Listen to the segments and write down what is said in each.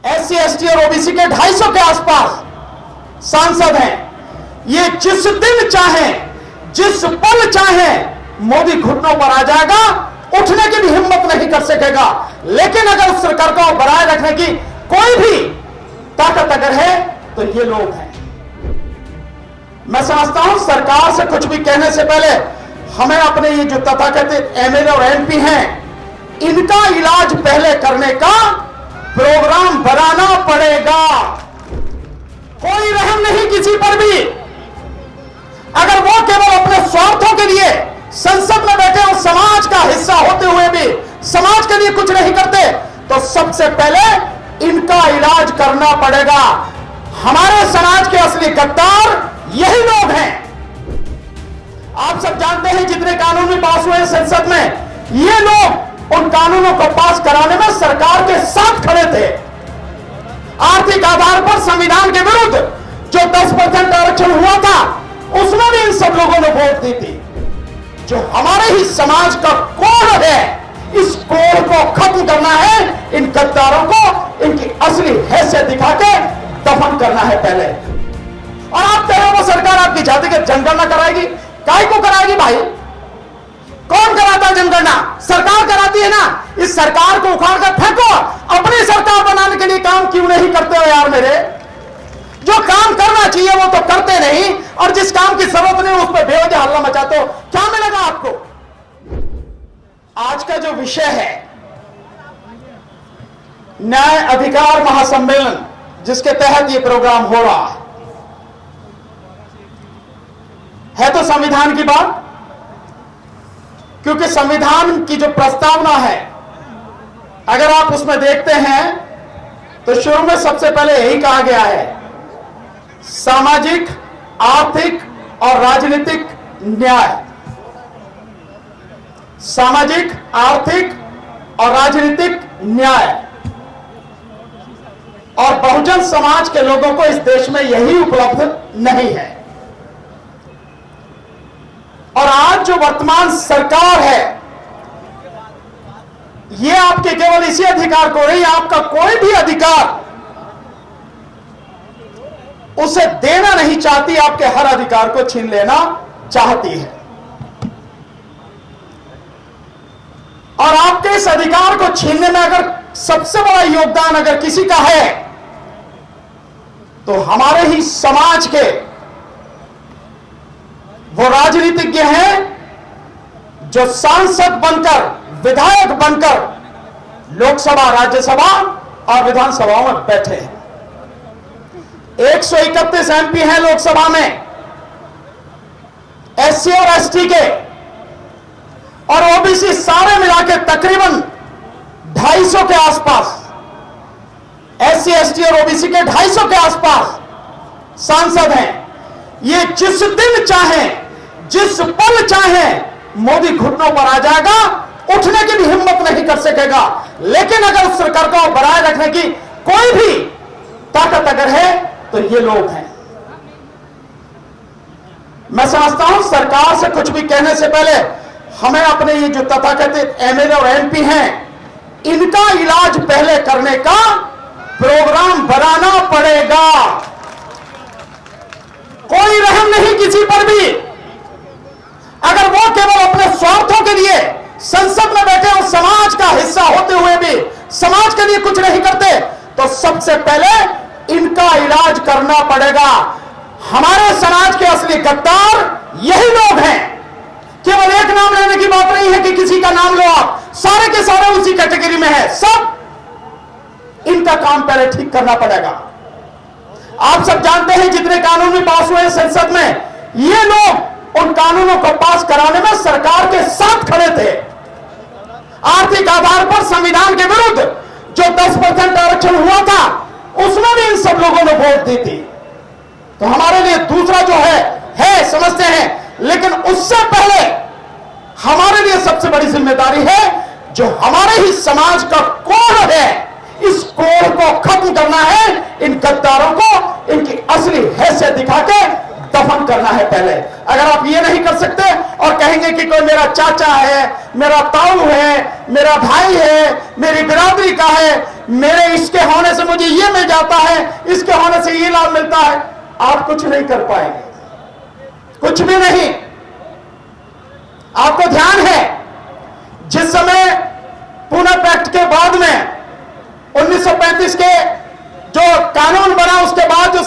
SC ST और OBC के 250 के आसपास सांसद हैं। ये जिस दिन चाहे, जिस पल चाहे मोदी घुटनों पर आ जाएगा, उठने की भी हिम्मत नहीं कर सकेगा। लेकिन अगर उस सरकार को बनाए रखने की कोई भी ताकत अगर है तो ये लोग हैं। मैं समझता हूं सरकार से कुछ भी कहने से पहले हमें अपने ये जो तथाकथित MLA और MP हैं, इनका इलाज पहले करने का प्रोग्राम बनाना पड़ेगा। कोई रहम नहीं किसी पर भी। अगर वो केवल अपने स्वार्थों के लिए संसद में बैठे और समाज का हिस्सा होते हुए भी समाज के लिए कुछ नहीं करते, तो सबसे पहले इनका इलाज करना पड़ेगा। हमारे समाज के असली गद्दार यही लोग हैं। आप सब जानते हैं जितने कानून भी पास हुए संसद में, ये लोग उन कानूनों को पास कराने में सरकार के साथ खड़े थे। आर्थिक आधार पर संविधान के विरुद्ध जो 10% आरक्षण हुआ था, उसमें भी इन सब लोगों ने वोट दी थी। जो हमारे ही समाज का कोड है, इस कोड को खत्म करना है। इन गद्दारों को इनकी असली हैसियत दिखा के दफन करना है पहले। और आप कह रहे हो वो सरकार आपकी जाति के जनगणना कराएगी? काय को कराएगी भाई? कौन कराता है जनगणना? सरकार कराती है ना। इस सरकार को उखाड़ कर फेंको। अपनी सरकार बनाने के लिए काम क्यों नहीं करते हो यार मेरे? जो काम करना चाहिए वो तो करते नहीं, और जिस काम की जरूरत नहीं उस पर बेवजह हल्ला मचाते हो। क्या मिलेगा आपको? आज का जो विषय है न्याय अधिकार महासम्मेलन, जिसके तहत ये प्रोग्राम हो रहा है तो संविधान की बात। क्योंकि संविधान की जो प्रस्तावना है, अगर आप उसमें देखते हैं तो शुरू में सबसे पहले यही कहा गया है, सामाजिक, आर्थिक और राजनीतिक न्याय। सामाजिक, आर्थिक और राजनीतिक न्याय। और बहुजन समाज के लोगों को इस देश में यही उपलब्ध नहीं है। और आज जो वर्तमान सरकार है, ये आपके केवल इसी अधिकार को नहीं, आपका कोई भी अधिकार उसे देना नहीं चाहती, आपके हर अधिकार को छीन लेना चाहती है। और आपके इस अधिकार को छीनने में अगर सबसे बड़ा योगदान अगर किसी का है तो हमारे ही समाज के वो राजनीतिज्ञ हैं जो सांसद बनकर, विधायक बनकर लोकसभा, राज्यसभा और विधानसभाओं में बैठे हैं। 131 MP हैं लोकसभा में SC और ST के, और OBC सारे मिला के तकरीबन 250 के आसपास, SC ST और OBC के 250 के आसपास सांसद हैं। ये जिस दिन चाहे, जिस पल चाहे मोदी घुटनों पर आ जाएगा, उठने की भी हिम्मत नहीं कर सकेगा। लेकिन अगर उस सरकार को बनाए रखने की कोई भी ताकत अगर है तो ये लोग हैं। मैं समझता हूं सरकार से कुछ भी कहने से पहले हमें अपने ये जो तथाकथित MLA और MP हैं, इनका इलाज पहले करने का प्रोग्राम बनाना पड़ेगा। कोई रहम नहीं किसी पर भी। अगर वो केवल अपने स्वार्थों के लिए संसद में बैठे और समाज का हिस्सा होते हुए भी समाज के लिए कुछ नहीं करते, तो सबसे पहले इनका इलाज करना पड़ेगा। हमारे समाज के असली गद्दार यही लोग हैं। केवल एक नाम लेने की बात नहीं है कि किसी का नाम लो, आप सारे के सारे उसी कैटेगरी में है। सब इनका काम पहले ठीक करना पड़ेगा। आप सब जानते हैं जितने कानून भी पास हुए संसद में, ये लोग उन कानूनों को पास कराने में सरकार के साथ खड़े थे। आर्थिक आधार पर संविधान के विरुद्ध जो 10% आरक्षण हुआ था, उसमें भी इन सब लोगों ने वोट दी थी। तो हमारे लिए दूसरा जो है समझते हैं, लेकिन उससे पहले हमारे लिए सबसे बड़ी जिम्मेदारी है जो हमारे ही समाज का कोड है, इस कोड को खत्म करना है। इन गद्दारों को इनकी असली हैसियत दिखा के दफन करना है पहले। अगर आप ये नहीं कर सकते और कहेंगे कि कोई मेरा चाचा है, मेरा ताऊ है, मेरा भाई है, मेरी बिरादरी का है, मेरे इसके होने से मुझे ये मिल जाता है, इसके होने से ये लाभ मिलता है। आप कुछ नहीं कर पाएंगे, कुछ भी नहीं। आपको ध्यान है जिस समय पुणे पैक्ट के बाद में 1935 के जो कानून बना, उसके बाद जो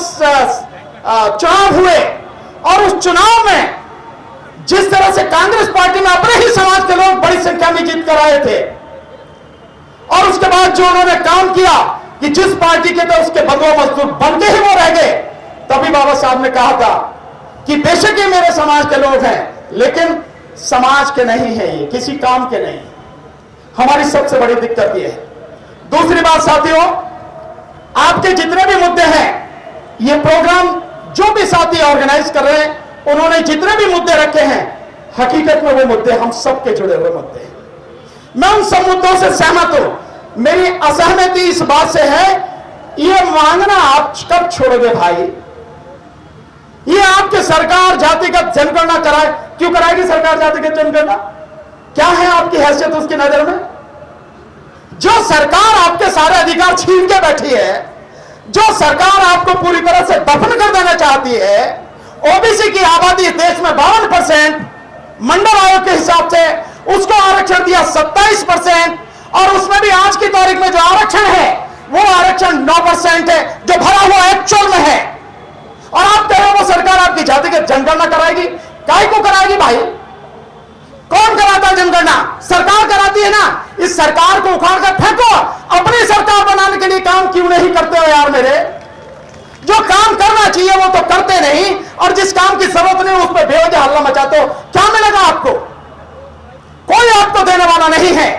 चुनाव हुए, और उस चुनाव में जिस तरह से कांग्रेस पार्टी में अपने ही समाज के लोग बड़ी संख्या में जीत कर आए थे, और उसके बाद जो उन्होंने काम किया कि जिस पार्टी के थे उसके बदवा मजदूर बनते ही वो रह गए, तभी बाबा साहब ने कहा था कि बेशक ये मेरे समाज के लोग हैं, लेकिन समाज के नहीं है, ये किसी काम के नहीं। हमारी सबसे बड़ी दिक्कत ये है। दूसरी बात साथियों, आपके जितने भी मुद्दे हैं, ये प्रोग्राम जो भी साथी ऑर्गेनाइज कर रहे हैं, उन्होंने जितने भी मुद्दे रखे हैं, हकीकत में वो मुद्दे हम सबके जुड़े हुए मुद्दे हैं। मैं उन सब मुद्दों से सहमत हूं। मेरी असहमति इस बात से है, ये मांगना आप कब छोड़ोगे भाई? ये आपके सरकार जातिगत जनगणना कराए, क्यों कराएगी सरकार जातिगत जनगणना? क्या है आपकी हैसियत उसकी नजर में? जो सरकार आपके सारे अधिकार छीन के बैठी है, जो सरकार आपको पूरी तरह से दफन कर देना चाहती है, ओबीसी की आबादी इस देश में 52%, मंडल आयोग के हिसाब से उसको आरक्षण दिया 27%, और उसमें भी आज की तारीख में जो आरक्षण है वो आरक्षण 9% है, जो भरा हुआ एक्चुअल में है। और आप कह रहे हो वो सरकार आपकी जातिगत जनगणना कराएगी? काय को कराएगी भाई? कौन कराता है जनगणना? सरकार कराती है ना। इस सरकार को उखाड़ कर फेंको, अपनी सरकार बनाने के लिए काम क्यों नहीं करते हो यार मेरे? जो काम करना चाहिए वो तो करते नहीं, और जिस काम की जरूरत नहीं उस पर बेवजह हल्ला मचाते हो। क्या मिलेगा आपको? कोई आपको देने वाला नहीं है।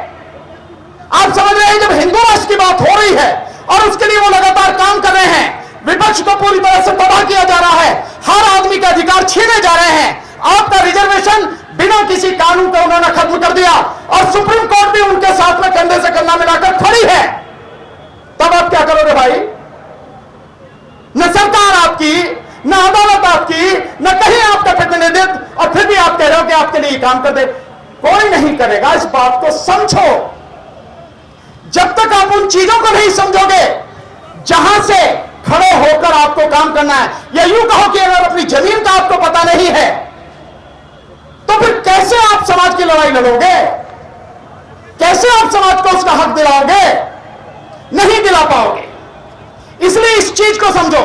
आप समझ रहे हैं, जब हिंदू राष्ट्र की बात हो रही है और उसके लिए वो लगातार काम कर रहे हैं, विपक्ष को पूरी तरह से तबाह किया जा रहा है, हर आदमी का अधिकार छीने जा रहे हैं, आपका रिजर्वेशन बिना किसी कानून का उन्होंने खत्म कर दिया, और सुप्रीम कोर्ट भी उनके साथ में कंधे से कंधा मिलाकर खड़ी है, तब आप क्या करोगे भाई? न सरकार आपकी, न अदालत आपकी, न कहीं आपका प्रतिनिधित्व, और फिर भी आप कह रहे हो कि आपके लिए काम कर दे। कोई नहीं करेगा। इस बात को समझो। जब तक आप उन चीजों को नहीं समझोगे जहां से खड़े होकर आपको काम करना है, या यूं कहो कि अगर अपनी जमीन का आपको पता नहीं है, तो फिर कैसे आप समाज की लड़ाई लड़ोगे? कैसे आप समाज को उसका हक दिलाओगे? नहीं दिला पाओगे। इसलिए इस चीज को समझो।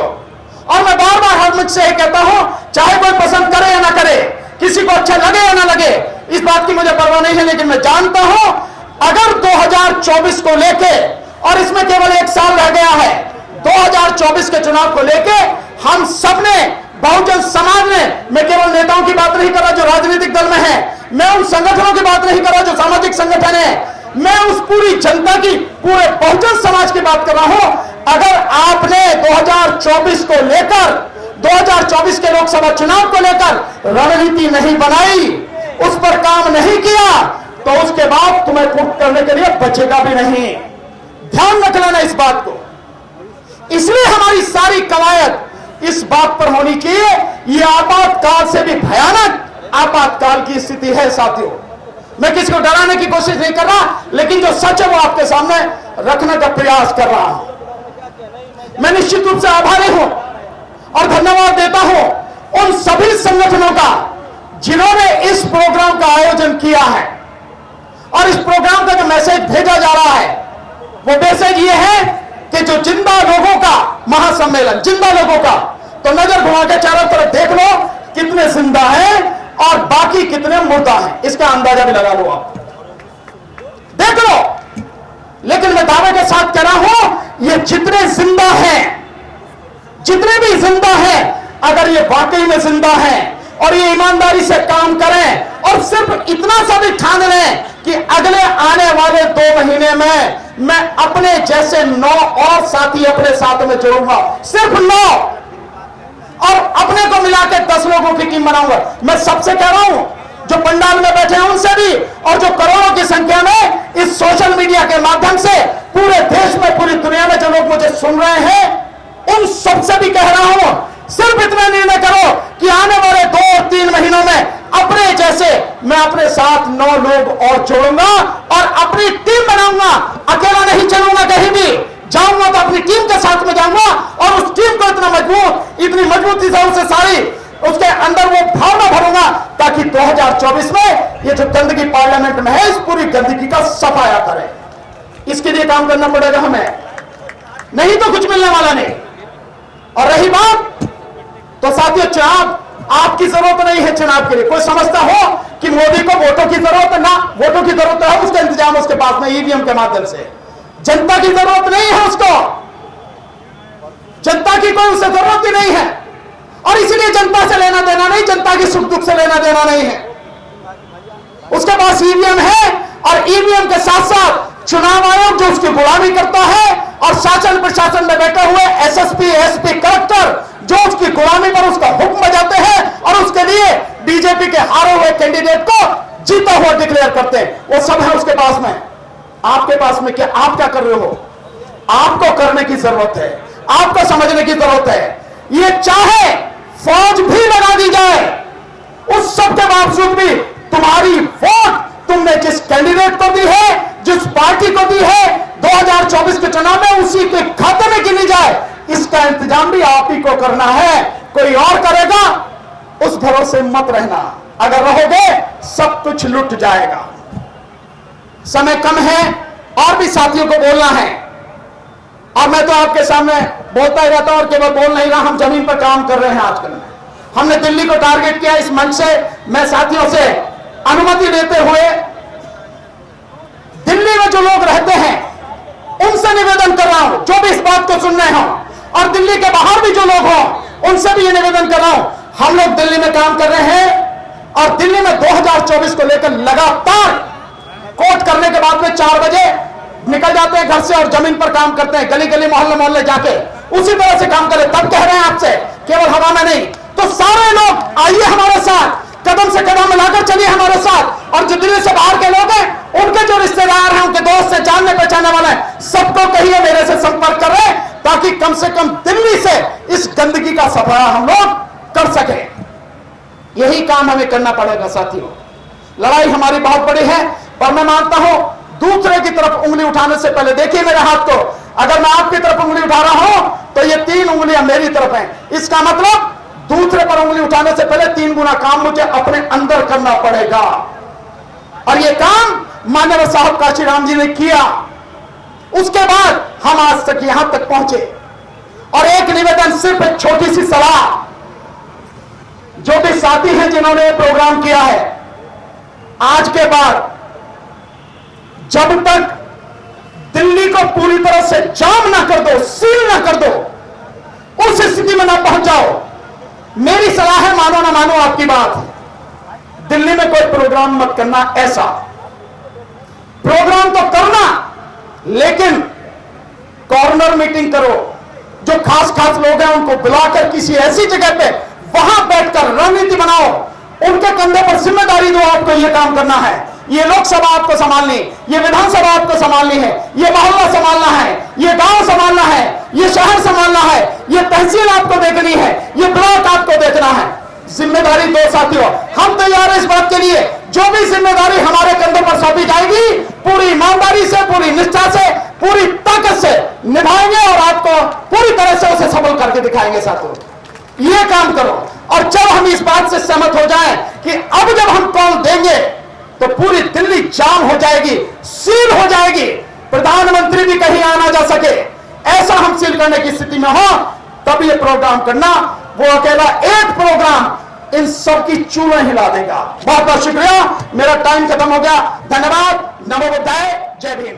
और मैं बार बार हर मुझसे कहता हूं, चाहे कोई पसंद करे या ना करे, किसी को अच्छा लगे या ना लगे, इस बात की मुझे परवाह नहीं है, लेकिन मैं जानता हूं अगर 2024 को लेके, और इसमें केवल 1 साल रह गया है, 2024 के चुनाव को लेके हम सबने, बहुजन समाज ने, मैं केवल नेताओं की बात नहीं कर रहा जो राजनीतिक दल में है, मैं उन संगठनों की बात नहीं कर रहा जो सामाजिक संगठन है, मैं उस पूरी जनता की, पूरे बहुजन समाज की बात कर रहा हूं। अगर आपने 2024 को लेकर, 2024 के लोकसभा चुनाव को लेकर रणनीति नहीं बनाई, उस पर काम नहीं किया, तो उसके बाद तुम्हें कुछ करने के लिए बचेगा भी नहीं। ध्यान रख लेना इस बात को। इसलिए हमारी सारी कवायद इस बात पर होनी चाहिए, यह आपातकाल से भी भयानक आपातकाल की स्थिति है साथियों। मैं किसी को डराने की कोशिश नहीं कर रहा, लेकिन जो सच है वो आपके सामने रखने का प्रयास कर रहा हूं। मैं निश्चित रूप से आभारी हूं और धन्यवाद देता हूं उन सभी संगठनों का जिन्होंने इस प्रोग्राम का आयोजन किया है, और इस प्रोग्राम का जो मैसेज भेजा जा रहा है वो मैसेज ये है कि जो जिंदा लोगों का महासम्मेलन, जिंदा लोगों का, तो नजर घुमा के चारों तरफ देख लो कितने जिंदा हैं और बाकी कितने मुर्दा हैं, इसका अंदाजा भी लगा लो, आप देख लो। लेकिन मैं दावे के साथ कह रहा हूं, ये जितने जिंदा हैं, जितने भी जिंदा हैं, अगर ये वाकई में जिंदा हैं और ये ईमानदारी से काम करें, और सिर्फ इतना सा भी ठान लें कि अगले आने वाले 2 महीने में मैं अपने जैसे 9 और साथी अपने साथ में जोड़ूंगा, सिर्फ 9, और अपने को मिलाकर 10 लोगों की टीम बनाऊंगा। मैं सबसे कह रहा हूं, जो पंडाल में बैठे हैं उनसे भी, और जो करोड़ों की संख्या में इस सोशल मीडिया के माध्यम से पूरे देश में, पूरी दुनिया में जो लोग मुझे सुन रहे हैं, उन सबसे भी कह रहा हूं, सिर्फ इतना निर्णय करो कि आने वाले 2 और 3 महीनों में अपने जैसे मैं अपने साथ 9 लोग और जोड़ूंगा और अपनी टीम बनाऊंगा। अकेला नहीं चलूंगा कहीं भी, जाऊंगा तो अपनी टीम के साथ में जाऊंगा और उस टीम को इतनी मजबूती से उसे सारी उसके अंदर वो भावना भरूंगा ताकि 2024 में ये जो गंदगी पार्लियामेंट में है इस पूरी गंदगी का सफाया करे। इसके लिए काम करना पड़ेगा हमें, नहीं तो कुछ मिलने वाला नहीं। और रही बात तो साथियों, चुनाव आपकी जरूरत नहीं है। चुनाव के लिए कोई समझता हो कि मोदी को वोटों की जरूरत है, ना वोटों की जरूरत है, उसका इंतजाम उसके पास में ईवीएम के माध्यम से। जनता की जरूरत नहीं है उसको, जनता की कोई उसे जरूरत ही नहीं है और इसीलिए जनता से लेना देना नहीं, जनता की सुख दुख से लेना देना नहीं है। उसके पास ईवीएम है और ईवीएम के साथ साथ चुनाव आयोग जो उसकी गुलामी करता है और शासन प्रशासन में बैठे हुए एसएसपी, एसपी, कलेक्टर जो उसकी गुलामी पर उसका हुक्म बजाते हैं और उसके लिए बीजेपी के हारे हुए कैंडिडेट को जीता हुआ डिक्लेयर करते हैं, वो सब है उसके पास में। आपके पास में क्या, आप क्या कर रहे हो? आपको करने की जरूरत है, आपको समझने की जरूरत है। ये चाहे फौज भी लगा दी जाए, उस सब के बावजूद भी तुम्हारी वोट तुमने जिस कैंडिडेट को दी है, जिस पार्टी को दी है, 2024 के चुनाव में उसी के खाते में गिनी जाए, इसका इंतजाम भी आप ही को करना है। कोई और करेगा उस भरोसे मत रहना, अगर रहोगे सब कुछ लुट जाएगा। समय कम है और भी साथियों को बोलना है और मैं तो आपके सामने बोलता ही रहता हूं और केवल बोल नहीं रहा, हम जमीन पर काम कर रहे हैं। आजकल में हमने दिल्ली को टारगेट किया। इस मंच से मैं साथियों से अनुमति लेते हुए दिल्ली में जो लोग रहते हैं उनसे निवेदन कर रहा हूं, जो भी इस बात को सुन रहे हो, और दिल्ली के बाहर भी जो लोग हो उनसे भी ये निवेदन कर रहा हूं। हम लोग दिल्ली में काम कर रहे हैं और दिल्ली में 2024 को लेकर लगातार कोर्ट करने के बाद में 4 बजे निकल जाते हैं घर से और जमीन पर काम करते हैं, गली गली मोहल्ले मोहल्ले जाके उसी तरह से काम करें। तब कह रहे हैं आपसे, केवल हवा में नहीं। तो सारे लोग आइए हमारे साथ, कदम से कदम मिलाकर चलिए हमारे साथ। और जो दिल्ली से बाहर के लोग हैं, उनके जो रिश्तेदार हैं, उनके दोस्त हैं, जानने पहचानने वाले हैं, सबको कहिए मेरे से संपर्क करें ताकि कम से कम दिल्ली से इस गंदगी का सफाया हम लोग कर सके। यही काम हमें करना पड़ेगा साथियों। लड़ाई हमारी बहुत बड़ी है, पर मैं मानता हूं दूसरे की तरफ उंगली उठाने से पहले देखिए मेरे हाथ को, अगर मैं आपकी तरफ उंगली उठा रहा हूं तो ये 3 उंगलियां मेरी तरफ हैं। इसका मतलब दूसरे पर उंगली उठाने से पहले 3 गुना काम मुझे अपने अंदर करना पड़ेगा। और ये काम माननीय साहब काशीराम जी ने किया, उसके बाद हम आज तक यहां तक पहुंचे। और एक निवेदन, सिर्फ एक छोटी सी सलाह, जो भी साथी हैं जिन्होंने प्रोग्राम किया है, आज के बाद जब तक दिल्ली को पूरी तरह से जाम ना कर दो, सील ना कर दो, उस स्थिति में ना पहुंच जाओ, मेरी सलाह है, मानो ना मानो आपकी बात, दिल्ली में कोई प्रोग्राम मत करना। ऐसा प्रोग्राम तो करना, लेकिन कॉर्नर मीटिंग करो। जो खास खास लोग हैं उनको बुलाकर किसी ऐसी जगह पे वहां बैठकर रणनीति बनाओ, उनके कंधे पर जिम्मेदारी दो, आपको यह काम करना है। ये लोकसभा आपको संभालनी, ये विधानसभा आपको संभालनी है, ये मोहल्ला संभालना है, ये गांव संभालना है, ये शहर संभालना है, ये तहसील आपको देखनी है, ये ब्लॉक आपको देखना है। जिम्मेदारी दो साथियों, हम तैयार हैं इस बात के लिए। जो भी जिम्मेदारी हमारे कंधों पर सौंपी जाएगी, पूरी ईमानदारी से, पूरी निष्ठा से, पूरी ताकत से निभाएंगे और आपको पूरी तरह से उसे सफल करके दिखाएंगे साथियों। ये काम करो। और जब हम इस बात से सहमत हो जाएं कि अब जब हम कॉल देंगे तो पूरी दिल्ली जाम हो जाएगी, सील हो जाएगी, प्रधानमंत्री भी कहीं आना जा सके, ऐसा हम सील करने की स्थिति में हो, तब ये प्रोग्राम करना। वो अकेला एक प्रोग्राम इन सब की चूल्हे हिला देगा। बहुत बहुत शुक्रिया, मेरा टाइम खत्म हो गया। धन्यवाद। नमो बुद्धाय, जय भीम।